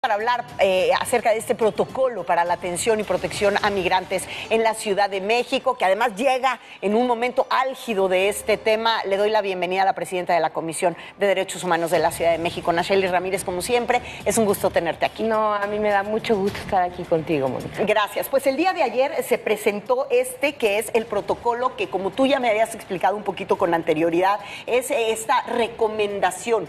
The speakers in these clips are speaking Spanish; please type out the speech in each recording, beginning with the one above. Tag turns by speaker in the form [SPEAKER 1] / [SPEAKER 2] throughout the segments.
[SPEAKER 1] para hablar acerca de este protocolo para la atención y protección a migrantes en la Ciudad de México, que además llega en un momento álgido de este tema. Le doy la bienvenida a la presidenta de la Comisión de Derechos Humanos de la Ciudad de México, Nachely Ramírez, como siempre. Es un gusto tenerte aquí.
[SPEAKER 2] No, a mí me da mucho gusto estar aquí contigo, Mónica.
[SPEAKER 1] Gracias. Pues el día de ayer se presentó que es el protocolo que, como tú ya me habías explicado un poquito con anterioridad, es esta recomendación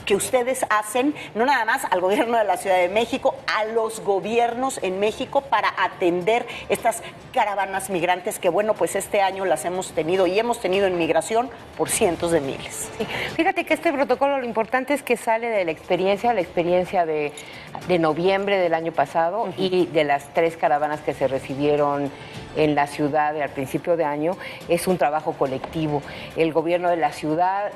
[SPEAKER 1] que ustedes hacen, no nada más al gobierno de la Ciudad de México, a los gobiernos en México para atender estas caravanas migrantes que, bueno, pues este año las hemos tenido y hemos tenido en migración por cientos de miles.
[SPEAKER 2] Sí. Fíjate que este protocolo, lo importante es que sale de la experiencia de noviembre del año pasado y de las 3 caravanas que se recibieron en la ciudad al principio de año. Es un trabajo colectivo. El gobierno de la ciudad,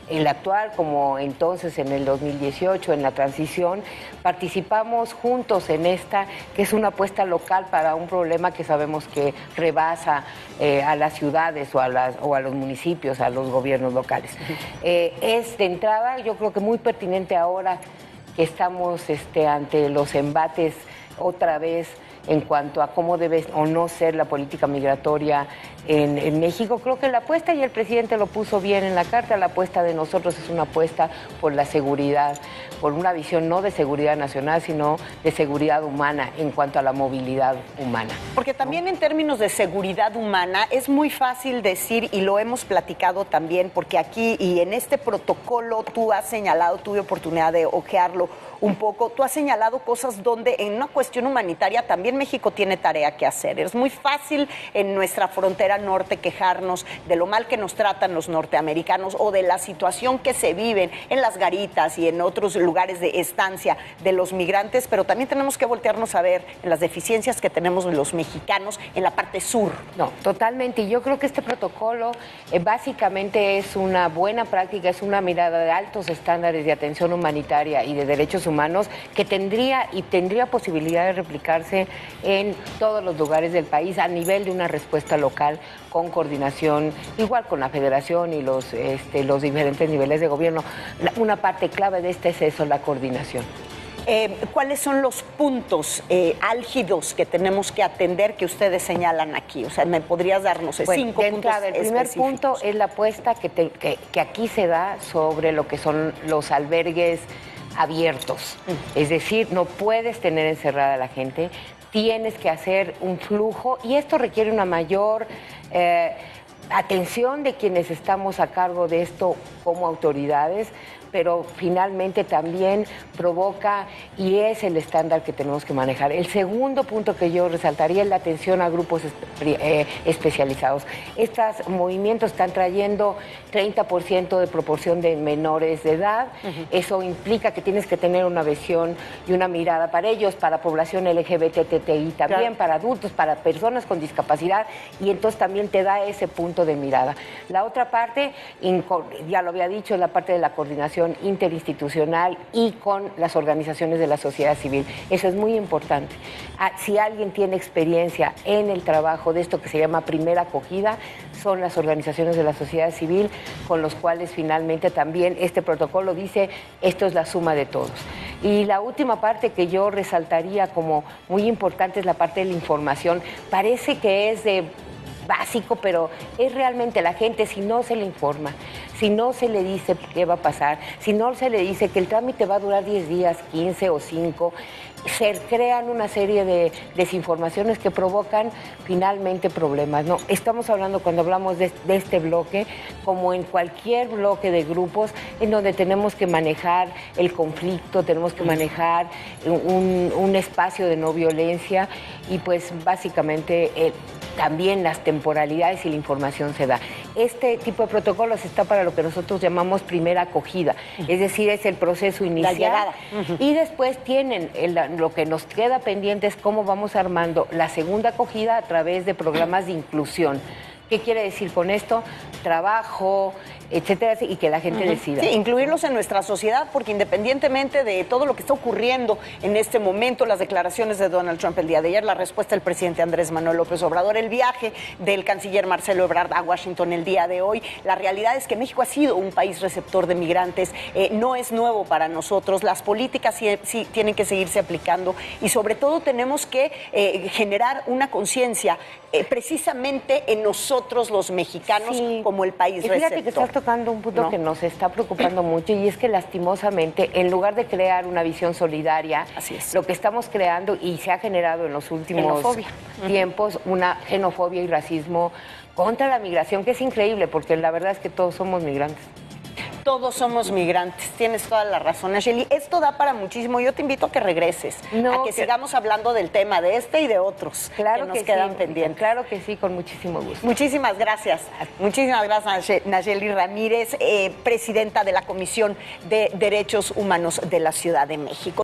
[SPEAKER 2] el actual como entonces en el 2018, en la transición, participamos juntos en esta, que es una apuesta local para un problema que sabemos que rebasa a las ciudades o a los municipios, a los gobiernos locales. Es de entrada, yo creo que muy pertinente ahora que estamos ante los embates otra vez en cuanto a cómo debe o no ser la política migratoria en México. Creo que la apuesta, y el presidente lo puso bien en la carta, la apuesta de nosotros es una apuesta por la seguridad, por una visión no de seguridad nacional, sino de seguridad humana en cuanto a la movilidad humana.
[SPEAKER 1] Porque también en términos de seguridad humana es muy fácil decir, y lo hemos platicado también, porque aquí y en este protocolo tú has señalado, tuve oportunidad de ojearlo un poco, tú has señalado cosas donde en una cuestión humanitaria también México tiene tarea que hacer. Es muy fácil en nuestra frontera norte quejarnos de lo mal que nos tratan los norteamericanos o de la situación que se viven en las garitas y en otros lugares de estancia de los migrantes, pero también tenemos que voltearnos a ver en las deficiencias que tenemos los mexicanos en la parte sur.
[SPEAKER 2] No, totalmente. Y yo creo que este protocolo básicamente es una buena práctica, es una mirada de altos estándares de atención humanitaria y de derechos humanos que tendría posibilidad de replicarse en todos los lugares del país a nivel de una respuesta local con coordinación, igual con la federación y los diferentes niveles de gobierno. Una parte clave de este es eso, la coordinación.
[SPEAKER 1] ¿Cuáles son los puntos álgidos que tenemos que atender que ustedes señalan aquí? O sea, ¿me podrías darnos 5 puntos
[SPEAKER 2] El primer punto es la apuesta que aquí se da sobre lo que son los albergues abiertos. Es decir, no puedes tener encerrada a la gente, tienes que hacer un flujo y esto requiere una mayor atención de quienes estamos a cargo de esto como autoridades, pero finalmente también provoca y es el estándar que tenemos que manejar. El segundo punto que yo resaltaría es la atención a grupos especializados. Estos movimientos están trayendo 30% de proporción de menores de edad. Eso implica que tienes que tener una visión y una mirada para ellos, para población LGBTTI también, claro, para adultos, para personas con discapacidad, y entonces también te da ese punto de mirada. La otra parte, ya lo había dicho, es la parte de la coordinación interinstitucional y con las organizaciones de la sociedad civil. Eso es muy importante. Si alguien tiene experiencia en el trabajo de esto que se llama primera acogida, son las organizaciones de la sociedad civil, con los cuales finalmente también este protocolo dice, esto es la suma de todos. Y la última parte que yo resaltaría como muy importante es la parte de la información. Parece que es de básico, pero es realmente la gente, si no se le informa, si no se le dice qué va a pasar, si no se le dice que el trámite va a durar 10 días, 15 o 5, se crean una serie de desinformaciones que provocan finalmente problemas, ¿no? Estamos hablando, cuando hablamos de este bloque, como en cualquier bloque de grupos, en donde tenemos que manejar el conflicto, tenemos que manejar un espacio de no violencia y pues básicamente también las temporalidades y la información se da. Este tipo de protocolos está para lo que nosotros llamamos primera acogida, es decir, es el proceso inicial. La llegada. Y después tienen, lo que nos queda pendiente es cómo vamos armando la segunda acogida a través de programas de inclusión, ¿Qué quiere decir con esto? Trabajo, etcétera, y que la gente decida.
[SPEAKER 1] Sí, incluirlos en nuestra sociedad, porque independientemente de todo lo que está ocurriendo en este momento, las declaraciones de Donald Trump el día de ayer, la respuesta del presidente Andrés Manuel López Obrador, el viaje del canciller Marcelo Ebrard a Washington el día de hoy, la realidad es que México ha sido un país receptor de migrantes, no es nuevo para nosotros, las políticas sí tienen que seguirse aplicando y sobre todo tenemos que generar una conciencia precisamente en nosotros los mexicanos como el país receptor.
[SPEAKER 2] Fíjate que estás tocando un punto que nos está preocupando mucho y es que lastimosamente, en lugar de crear una visión solidaria, lo que estamos creando y se ha generado en los últimos tiempos, una xenofobia y racismo contra la migración, que es increíble porque la verdad es que todos somos migrantes.
[SPEAKER 1] Todos somos migrantes, tienes toda la razón, Shelly. Esto da para muchísimo. Yo te invito a que regreses, a que sigamos hablando del tema de este y de otros que nos quedan pendientes.
[SPEAKER 2] Claro que sí, con muchísimo gusto.
[SPEAKER 1] Muchísimas gracias. Muchísimas gracias, Nayeli Ramírez, presidenta de la Comisión de Derechos Humanos de la Ciudad de México.